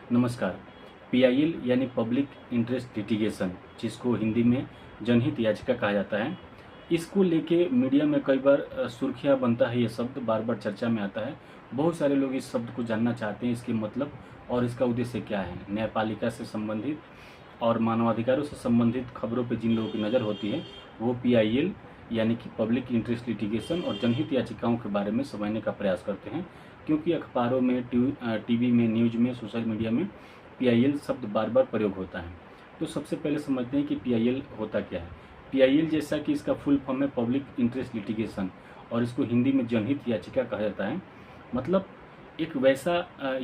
नमस्कार। पीआईएल यानी public interest litigation, जिसको हिंदी में जनहित याचिका कहा जाता है, इसको लेके मीडिया में कई बार सुर्खियाँ बनता है। ये शब्द बार बार चर्चा में आता है। बहुत सारे लोग इस शब्द को जानना चाहते हैं, इसके मतलब और इसका उद्देश्य क्या है। न्यायपालिका से संबंधित और मानवाधिकारों से संबंधित खबरों पर जिन लोगों की नज़र होती है, वो पीआईएल यानी कि पब्लिक इंटरेस्ट लिटिगेशन और जनहित याचिकाओं के बारे में समझने का प्रयास करते हैं, क्योंकि अखबारों में, टीवी में, न्यूज़ में, सोशल मीडिया में पीआईएल शब्द बार बार प्रयोग होता है। तो सबसे पहले समझते हैं कि पीआईएल होता क्या है। पीआईएल, जैसा कि इसका फुल फॉर्म है पब्लिक इंटरेस्ट लिटिगेशन, और इसको हिंदी में जनहित याचिका कहा जाता है। मतलब एक वैसा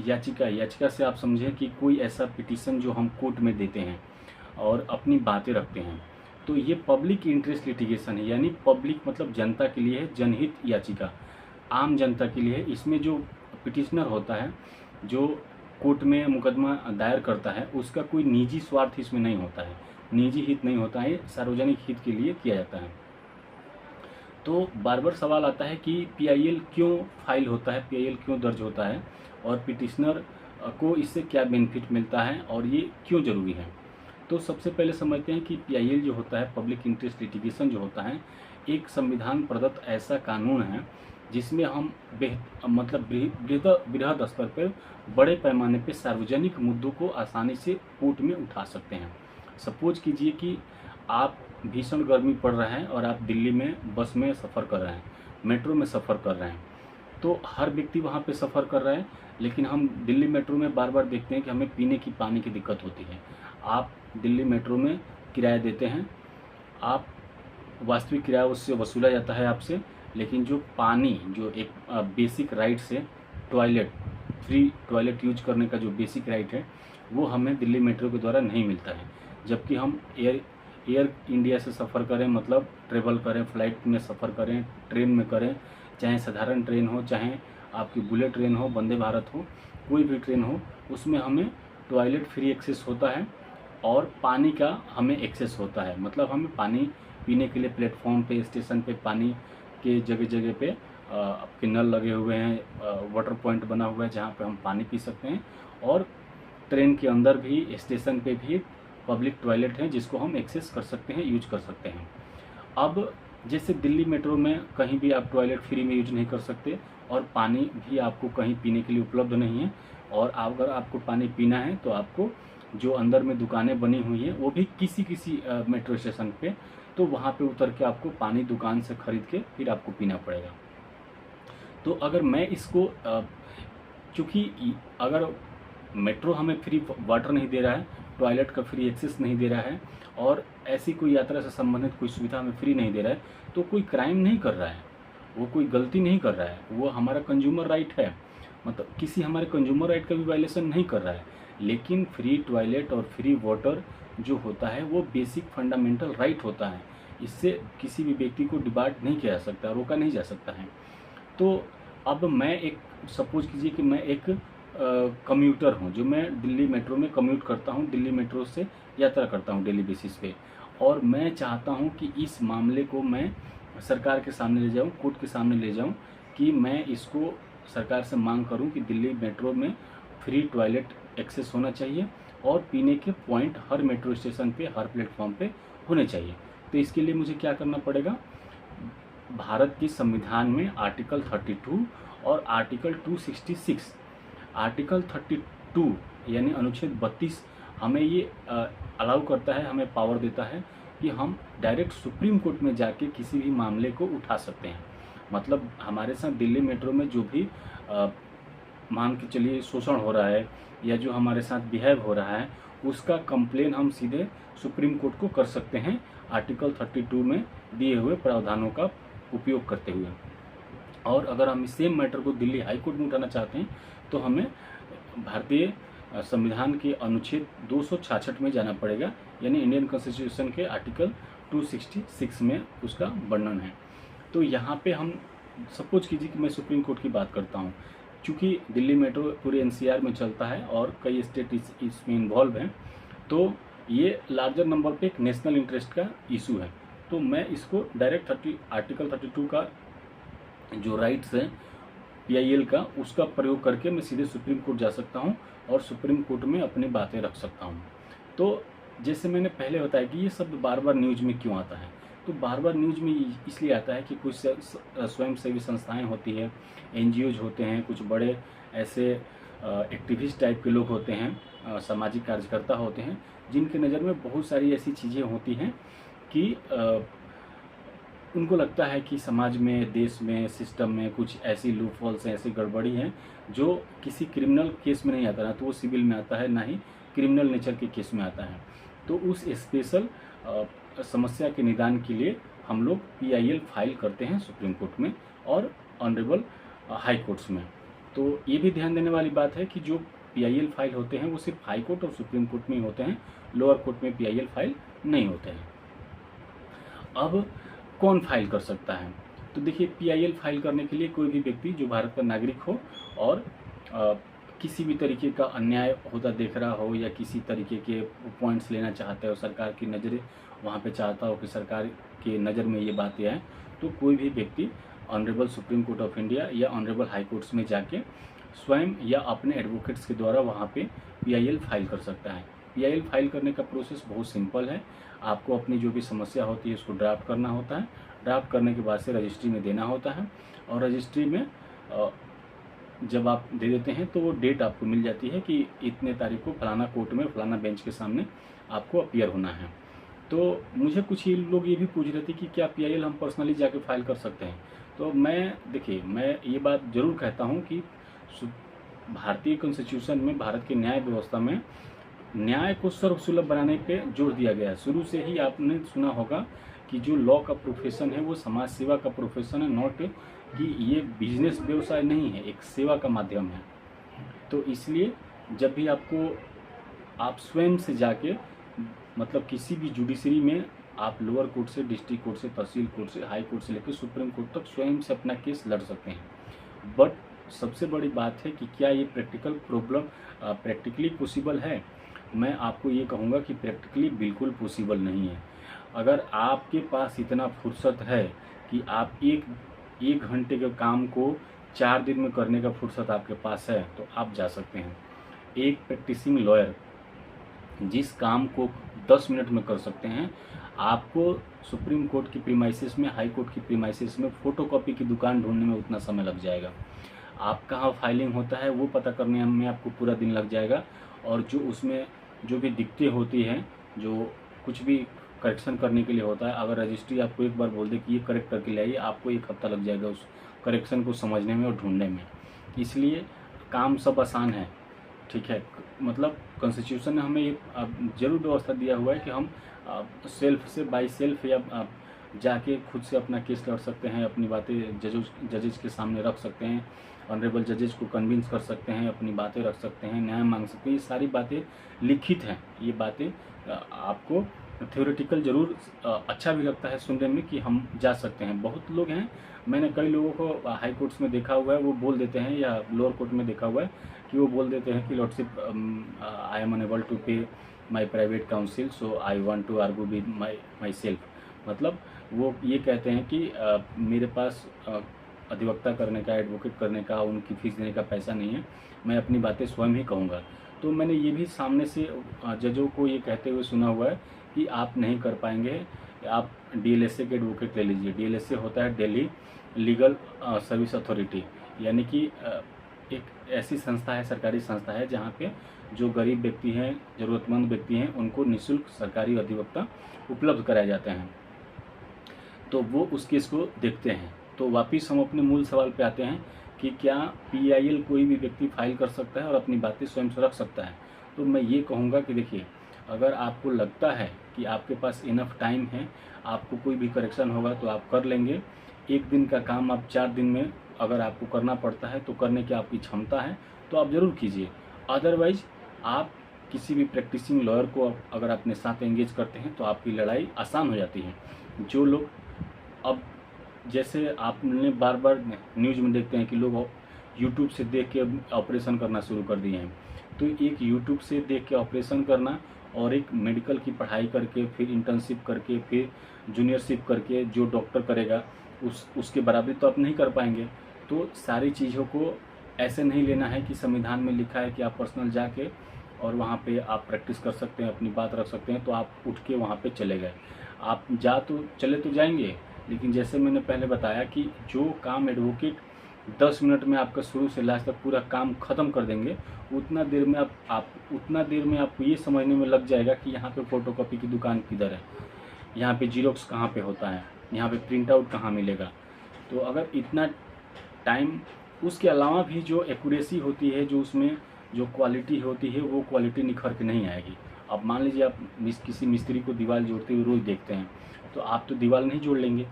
याचिका से आप समझें कि कोई ऐसा पिटीशन जो हम कोर्ट में देते हैं और अपनी बातें रखते हैं। तो ये पब्लिक इंटरेस्ट लिटिगेशन है, यानी पब्लिक मतलब जनता के लिए है। जनहित याचिका आम जनता के लिए है। इसमें जो पिटिशनर होता है, जो कोर्ट में मुकदमा दायर करता है, उसका कोई निजी स्वार्थ इसमें नहीं होता है, निजी हित नहीं होता है, सार्वजनिक हित के लिए किया जाता है। तो बार बार सवाल आता है कि पीआईएल क्यों फाइल होता है, पीआईएल क्यों दर्ज होता है, और पिटिशनर को इससे क्या बेनिफिट मिलता है, और ये क्यों ज़रूरी है। तो सबसे पहले समझते हैं कि पीआईएल जो होता है, पब्लिक इंटरेस्ट लिटिगेशन जो होता है, एक संविधान प्रदत्त ऐसा कानून है जिसमें हम मतलब बृहद स्तर पर, बड़े पैमाने पे सार्वजनिक मुद्दों को आसानी से कोर्ट में उठा सकते हैं। सपोज कीजिए कि आप भीषण गर्मी पड़ रहा है और आप दिल्ली में बस में सफ़र कर रहे हैं, मेट्रो में सफ़र कर रहे हैं। तो हर व्यक्ति वहाँ पे सफ़र कर रहा है, लेकिन हम दिल्ली मेट्रो में बार बार देखते हैं कि हमें पीने की पानी की दिक्कत होती है। आप दिल्ली मेट्रो में किराया देते हैं, आप वास्तविक किराया उससे वसूला जाता है आपसे, लेकिन जो पानी, जो एक बेसिक राइट्स है, टॉयलेट, फ्री टॉयलेट यूज करने का जो बेसिक राइट है, वो हमें दिल्ली मेट्रो के द्वारा नहीं मिलता है। जबकि हम एयर इंडिया से सफ़र करें, मतलब ट्रेवल करें, फ्लाइट में सफ़र करें, ट्रेन में करें, चाहे साधारण ट्रेन हो, चाहे आपकी बुलेट ट्रेन हो, वंदे भारत हो, कोई भी ट्रेन हो, उसमें हमें टॉयलेट फ्री एक्सेस होता है और पानी का हमें एक्सेस होता है। मतलब हमें पानी पीने के लिए प्लेटफॉर्म पे, स्टेशन पे पानी के जगह जगह पे आपके नल लगे हुए हैं, वाटर पॉइंट बना हुआ है जहाँ पे हम पानी पी सकते हैं। और ट्रेन के अंदर भी, स्टेशन पे भी पब्लिक टॉयलेट है जिसको हम एक्सेस कर सकते हैं, यूज कर सकते हैं। अब जैसे दिल्ली मेट्रो में कहीं भी आप टॉयलेट फ्री में यूज नहीं कर सकते, और पानी भी आपको कहीं पीने के लिए उपलब्ध नहीं है। और अगर आपको पानी पीना है तो आपको, जो अंदर में दुकानें बनी हुई हैं, वो भी किसी किसी मेट्रो स्टेशन पे, तो वहाँ पे उतर के आपको पानी दुकान से खरीद के फिर आपको पीना पड़ेगा। तो अगर मैं इसको चूँकि अगर मेट्रो हमें फ्री वाटर नहीं दे रहा है, टॉयलेट का फ्री एक्सेस नहीं दे रहा है, और ऐसी कोई यात्रा से संबंधित कोई सुविधा हमें फ्री नहीं दे रहा है, तो कोई क्राइम नहीं कर रहा है, वो कोई गलती नहीं कर रहा है, वो हमारा कंज्यूमर राइट है। मतलब किसी हमारे कंज्यूमर राइट का भी वायलेशन नहीं कर रहा है। लेकिन फ्री टॉयलेट और फ्री वाटर जो होता है, वो बेसिक फंडामेंटल राइट होता है। इससे किसी भी व्यक्ति को डिबार्ट नहीं किया जा सकता, रोका नहीं जा सकता है। तो अब मैं एक, सपोज कीजिए कि मैं एक कम्यूटर हूँ, जो मैं दिल्ली मेट्रो में कम्यूट करता हूँ, दिल्ली मेट्रो से यात्रा करता हूँ डेली बेसिस पे, और मैं चाहता हूँ कि इस मामले को मैं सरकार के सामने ले जाऊँ, कोर्ट के सामने ले जाऊँ, कि मैं इसको सरकार से मांग करूँ कि दिल्ली मेट्रो में फ्री टॉयलेट एक्सेस होना चाहिए और पीने के पॉइंट हर मेट्रो स्टेशन पे, हर प्लेटफॉर्म पे होने चाहिए। तो इसके लिए मुझे क्या करना पड़ेगा, भारत के संविधान में आर्टिकल 32 और आर्टिकल 266, आर्टिकल 32 यानी अनुच्छेद 32 हमें ये अलाउ करता है, हमें पावर देता है कि हम डायरेक्ट सुप्रीम कोर्ट में जाके किसी भी मामले को उठा सकते हैं। मतलब हमारे साथ दिल्ली मेट्रो में जो भी मान के चलिए शोषण हो रहा है, या जो हमारे साथ बिहेव हो रहा है, उसका कंप्लेन हम सीधे सुप्रीम कोर्ट को कर सकते हैं, आर्टिकल 32 में दिए हुए प्रावधानों का उपयोग करते हुए। और अगर हम इस सेम मैटर को दिल्ली हाई कोर्ट में उठाना चाहते हैं, तो हमें भारतीय संविधान के अनुच्छेद 266 में जाना पड़ेगा, यानी इंडियन कॉन्स्टिट्यूशन के आर्टिकल 266 में उसका वर्णन है। तो यहाँ पे हम, सपोज कीजिए कि मैं सुप्रीम कोर्ट की बात करता हूँ, चूँकि दिल्ली मेट्रो पूरे एनसीआर में चलता है और कई स्टेट इसमें इन्वॉल्व हैं, तो ये लार्जर नंबर पे एक नेशनल इंटरेस्ट का इशू है। तो मैं इसको डायरेक्ट आर्टिकल 32 का जो राइट्स है पीआईएल का, उसका प्रयोग करके मैं सीधे सुप्रीम कोर्ट जा सकता हूँ और सुप्रीम कोर्ट में अपनी बातें रख सकता हूँ। तो जैसे मैंने पहले बताया कि ये शब्द बार बार न्यूज में क्यों आता है, तो बार बार न्यूज में इसलिए आता है कि कुछ स्वयंसेवी संस्थाएं होती है, एनजीओज होते हैं, कुछ बड़े ऐसे एक्टिविस्ट टाइप के लोग होते हैं, सामाजिक कार्यकर्ता होते हैं, जिनके नज़र में बहुत सारी ऐसी चीज़ें होती हैं कि उनको लगता है कि समाज में, देश में, सिस्टम में कुछ ऐसी लूपहोल्स हैं, ऐसी गड़बड़ी हैं जो किसी क्रिमिनल केस में नहीं आता, ना तो वो सिविल में आता है, ना ही क्रिमिनल नेचर के केस में आता है। तो उस स्पेशल समस्या के निदान के लिए हम लोग PIL फाइल करते हैं सुप्रीम कोर्ट में और ऑनरेबल हाई कोर्ट्स में। तो ये भी ध्यान देने वाली बात है कि जो PIL फाइल होते हैं वो सिर्फ हाई कोर्ट और सुप्रीम कोर्ट में ही होते हैं, लोअर कोर्ट में PIL फाइल नहीं होते हैं। अब कौन फाइल कर सकता है? तो देखिए, PIL फाइल करने के लिए कोई भी व्यक्ति जो भारत का नागरिक हो और किसी भी तरीके का अन्याय होता देख रहा हो या किसी तरीके के पॉइंट्स लेना चाहता है और सरकार की नज़रें वहाँ पे चाहता हो कि सरकार के नज़र में ये बातें आए, तो कोई भी व्यक्ति honourable supreme court of India या ऑनरेबल हाई कोर्ट्स में जाके स्वयं या अपने एडवोकेट्स के द्वारा वहाँ पे PIL फाइल कर सकता है। PIL फाइल करने का प्रोसेस बहुत सिंपल है। आपको अपनी जो भी समस्या होती है उसको ड्राफ्ट करना होता है, ड्राफ्ट करने के बाद से रजिस्ट्री में देना होता है और रजिस्ट्री में जब आप दे देते हैं तो वो डेट आपको मिल जाती है कि इतने तारीख को फलाना कोर्ट में फलाना बेंच के सामने आपको अपीयर होना है। तो मुझे कुछ ही लोग ये भी पूछ रहे थे कि क्या PIL हम पर्सनली जाके फाइल कर सकते हैं। तो मैं ये बात ज़रूर कहता हूँ कि भारतीय कॉन्स्टिट्यूशन में, भारत के न्याय व्यवस्था में न्याय को सर्वसुलभ बनाने पे जोर दिया गया है। शुरू से ही आपने सुना होगा कि जो लॉ का प्रोफेशन है वो समाज सेवा का प्रोफेशन है, नॉट कि ये बिजनेस व्यवसाय नहीं है, एक सेवा का माध्यम है। तो इसलिए जब भी आप स्वयं से जाके, मतलब किसी भी जुडिशरी में आप लोअर कोर्ट से, डिस्ट्रिक्ट कोर्ट से, तहसील कोर्ट से, हाई कोर्ट से लेकर सुप्रीम कोर्ट तक स्वयं से अपना केस लड़ सकते हैं। बट सबसे बड़ी बात है कि क्या ये प्रैक्टिकली पॉसिबल है? मैं आपको ये कहूँगा कि प्रैक्टिकली बिल्कुल पॉसिबल नहीं है। अगर आपके पास इतना फुर्सत है कि आप एक घंटे के काम को 4 दिन में करने का फुर्सत आपके पास है, तो आप जा सकते हैं। एक प्रैक्टिसिंग लॉयर जिस काम को 10 मिनट में कर सकते हैं, आपको सुप्रीम कोर्ट की प्रीमाइसेस में, हाई कोर्ट की प्रीमाइसेस में फोटोकॉपी की दुकान ढूंढने में उतना समय लग जाएगा। आप कहाँ फाइलिंग होता है वो पता करने में आपको पूरा दिन लग जाएगा। और जो उसमें जो भी दिक्कतें होती हैं, जो कुछ भी करेक्शन करने के लिए होता है, अगर रजिस्ट्री आपको एक बार बोल दे कि ये करेक्ट करके ले आइए, आपको 1 हफ्ता लग जाएगा उस करेक्शन को समझने में और ढूंढने में। इसलिए काम सब आसान है, ठीक है। मतलब कॉन्स्टिट्यूशन ने हमें ये जरूर व्यवस्था दिया हुआ है कि हम सेल्फ से, बाई सेल्फ या जाके खुद से अपना केस लड़ सकते हैं, अपनी बातें जजेज के सामने रख सकते हैं, ऑनरेबल जजेज को कन्विंस कर सकते हैं, अपनी बातें रख सकते हैं, न्याय मांग सकते हैं। ये सारी बातें लिखित हैं। ये बातें आपको थ्योरेटिकल जरूर अच्छा भी लगता है सुनने में कि हम जा सकते हैं। बहुत लोग हैं, मैंने कई लोगों को हाई कोर्ट्स में देखा हुआ है, वो बोल देते हैं, या लोअर कोर्ट में देखा हुआ है कि वो बोल देते हैं कि lordship, I am unable to pay my private counsel, so I want to argue with myself. मतलब वो ये कहते हैं कि मेरे पास अधिवक्ता करने का, एडवोकेट करने का, उनकी फीस देने का पैसा नहीं है, मैं अपनी बातें स्वयं ही कहूँगा। तो मैंने ये भी सामने से जजों को ये कहते हुए सुना हुआ है कि आप नहीं कर पाएंगे, आप DLSA के एडवोकेट ले लीजिए। DLSA होता है दिल्ली लीगल सर्विस अथॉरिटी, यानी कि एक ऐसी संस्था है, सरकारी संस्था है, जहाँ पे जो गरीब व्यक्ति हैं, ज़रूरतमंद व्यक्ति हैं, उनको निःशुल्क सरकारी अधिवक्ता उपलब्ध कराए जाते हैं। तो वो उस केस को देखते हैं। तो वापिस हम अपने मूल सवाल पे आते हैं कि क्या PIL कोई भी व्यक्ति फाइल कर सकता है और अपनी बातें स्वयं से रख सकता है? तो मैं ये कहूँगा कि देखिए, अगर आपको लगता है कि आपके पास इनफ टाइम है, आपको कोई भी करेक्शन होगा तो आप कर लेंगे। 1 दिन का काम आप 4 दिन में अगर आपको करना पड़ता है तो करने की आपकी क्षमता है तो आप ज़रूर कीजिए। अदरवाइज आप किसी भी प्रैक्टिसिंग लॉयर को अगर अपने साथ एंगेज करते हैं तो आपकी लड़ाई आसान हो जाती है। जो लोग, अब जैसे आपने बार बार न्यूज़ में देखते हैं कि लोग यूट्यूब से देख के ऑपरेशन करना शुरू कर दिए हैं, तो एक यूट्यूब से देख के ऑपरेशन करना और एक मेडिकल की पढ़ाई करके, फिर इंटर्नशिप करके, फिर जूनियरशिप करके जो डॉक्टर करेगा उसके बराबरी तो आप नहीं कर पाएंगे। तो सारी चीज़ों को ऐसे नहीं लेना है कि संविधान में लिखा है कि आप पर्सनल जाके और वहाँ पे आप प्रैक्टिस कर सकते हैं, अपनी बात रख सकते हैं, तो आप उठ के वहाँ पे चले गए। आप चले तो जाएंगे, लेकिन जैसे मैंने पहले बताया कि जो काम एडवोकेट 10 मिनट में आपका शुरू से लास्ट तक पूरा काम ख़त्म कर देंगे, उतना देर में आपको ये समझने में लग जाएगा कि यहाँ पे फ़ोटोकॉपी की दुकान किधर है, यहाँ पे जीरोक्स कहाँ पे होता है, यहाँ पे प्रिंट आउट कहाँ मिलेगा। तो अगर इतना टाइम, उसके अलावा भी जो एक्यूरेसी होती है, जो उसमें जो क्वालिटी होती है, वो क्वालिटी निखर के नहीं आएगी। अब मान लीजिए आप किसी मिस्त्री को दीवार जोड़ते हुए रोज़ देखते हैं, तो आप तो दीवार नहीं जोड़ लेंगे।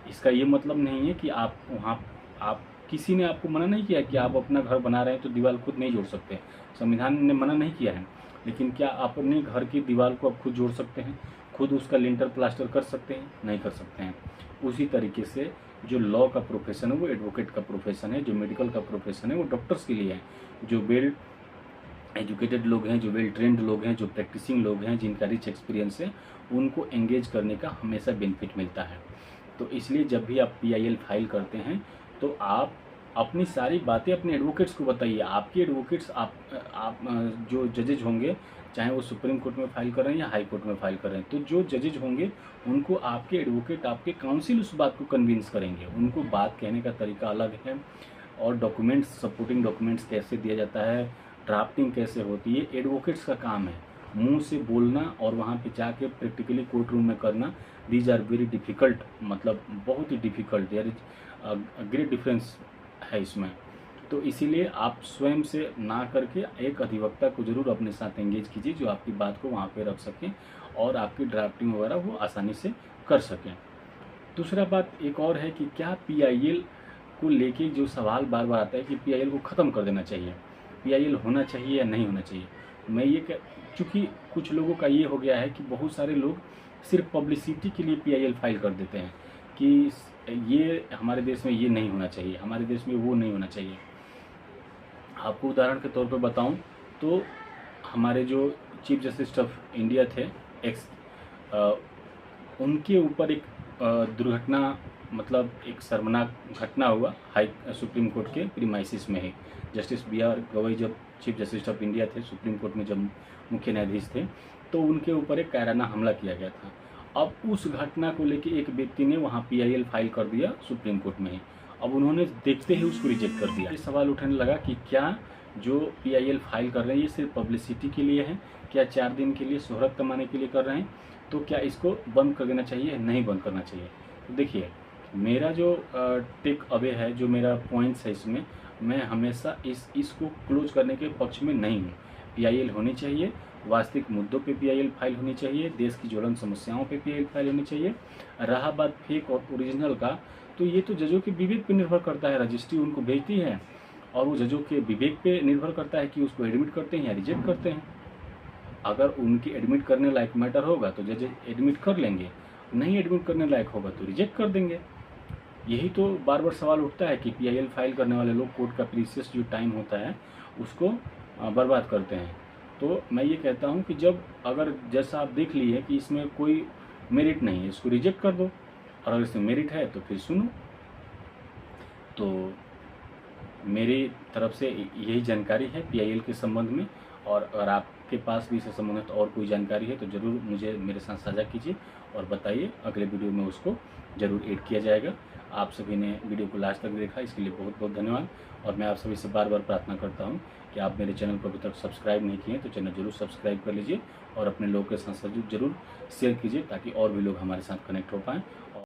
इसका ये मतलब नहीं है कि आप किसी ने आपको मना नहीं किया कि आप अपना घर बना रहे हैं तो दीवार खुद नहीं जोड़ सकते, संविधान ने मना नहीं किया है। लेकिन क्या आप अपने घर की दीवार को आप खुद जोड़ सकते हैं, खुद उसका लिंटर प्लास्टर कर सकते हैं? नहीं कर सकते हैं। उसी तरीके से जो लॉ का प्रोफेशन है वो एडवोकेट का प्रोफेशन है, जो मेडिकल का प्रोफेशन है वो डॉक्टर्स के लिए है। जो वेल एजुकेटेड लोग हैं, जो वेल ट्रेंड लोग हैं, जो प्रैक्टिसिंग लोग हैं, जिनका रिच एक्सपीरियंस है, उनको एंगेज करने का हमेशा बेनिफिट मिलता है। तो इसलिए जब भी आप PIL फाइल करते हैं तो आप अपनी सारी बातें अपने एडवोकेट्स को बताइए। आपके एडवोकेट्स आप जो जजेज होंगे, चाहे वो सुप्रीम कोर्ट में फाइल कर रहे हैं या हाई कोर्ट में फाइल कर रहे हैं, तो जो जजेज होंगे उनको आपके एडवोकेट, आपके काउंसिल उस बात को कन्विंस करेंगे। उनको बात कहने का तरीका अलग है, और डॉक्यूमेंट्स, सपोर्टिंग डॉक्यूमेंट्स कैसे दिया जाता है, ड्राफ्टिंग कैसे होती है, एडवोकेट्स का काम है। मुंह से बोलना और वहाँ पे जाके प्रैक्टिकली कोर्ट रूम में करना, दीज आर वेरी डिफ़िकल्ट, मतलब बहुत ही difficult, there is great difference है इसमें। तो इसीलिए आप स्वयं से ना करके एक अधिवक्ता को ज़रूर अपने साथ एंगेज कीजिए, जो आपकी बात को वहाँ पे रख सकें और आपकी ड्राफ्टिंग वगैरह वो आसानी से कर सकें। दूसरा बात एक और है कि क्या PIL को लेके जो सवाल बार बार आता है कि PIL को ख़त्म कर देना चाहिए, PIL होना चाहिए या नहीं होना चाहिए। मैं ये चूँकि कुछ लोगों का ये हो गया है कि बहुत सारे लोग सिर्फ पब्लिसिटी के लिए PIL फाइल कर देते हैं कि ये हमारे देश में ये नहीं होना चाहिए, हमारे देश में वो नहीं होना चाहिए। आपको उदाहरण के तौर पर बताऊं तो हमारे जो चीफ जस्टिस ऑफ इंडिया थे उनके ऊपर एक दुर्घटना, मतलब एक शर्मनाक घटना हुआ सुप्रीम कोर्ट के प्रीमाइसिस में ही। जस्टिस BR गवई जब चीफ जस्टिस ऑफ इंडिया थे, सुप्रीम कोर्ट में जब मुख्य न्यायाधीश थे, तो उनके ऊपर एक कायराना हमला किया गया था। अब उस घटना को लेके एक व्यक्ति ने वहाँ PIL फाइल कर दिया सुप्रीम कोर्ट में ही। अब उन्होंने देखते ही उसको रिजेक्ट कर दिया। ये सवाल उठने लगा कि क्या जो PIL फाइल कर रहे हैं ये सिर्फ पब्लिसिटी के लिए है, क्या 4 दिन के लिए शोहरत कमाने के लिए कर रहे हैं, तो क्या इसको बंद कर देना चाहिए, नहीं बंद करना चाहिए। तो देखिए, मेरा जो टेक अवे है, जो मेरा पॉइंट्स है इसमें, मैं हमेशा इसको क्लोज करने के पक्ष में नहीं हूँ। PIL होनी चाहिए, वास्तविक मुद्दों पे PIL फाइल होनी चाहिए, देश की ज्वलंत समस्याओं पे PIL फाइल होनी चाहिए। रहा बात फेक और ओरिजिनल का, तो ये तो जजों के विवेक पे निर्भर करता है। रजिस्ट्री उनको भेजती है और वो जजों के विवेक पे निर्भर करता है कि उसको एडमिट करते हैं या रिजेक्ट करते हैं। अगर उनकी एडमिट करने लायक मैटर होगा तो जज एडमिट कर लेंगे, नहीं एडमिट करने लायक होगा तो रिजेक्ट कर देंगे। यही तो बार बार सवाल उठता है कि PIL फाइल करने वाले लोग कोर्ट का प्रीशियस जो टाइम होता है उसको बर्बाद करते हैं। तो मैं ये कहता हूँ कि जब अगर जैसा आप देख लिए कि इसमें कोई मेरिट नहीं है, इसको रिजेक्ट कर दो, और अगर इसमें मेरिट है तो फिर सुनो। तो मेरी तरफ से यही जानकारी है PIL के संबंध में, और अगर आपके पास भी इससे संबंधित और कोई जानकारी है तो ज़रूर मुझे मेरे साथ साझा कीजिए और बताइए। अगले वीडियो में उसको ज़रूर ऐड किया जाएगा। आप सभी ने वीडियो को लास्ट तक देखा, इसके लिए बहुत बहुत धन्यवाद। और मैं आप सभी से बार बार प्रार्थना करता हूं कि आप मेरे चैनल को अभी तक सब्सक्राइब नहीं किए तो चैनल जरूर सब्सक्राइब कर लीजिए और अपने लोगों के साथ जरूर शेयर कीजिए, ताकि और भी लोग हमारे साथ कनेक्ट हो पाएँ।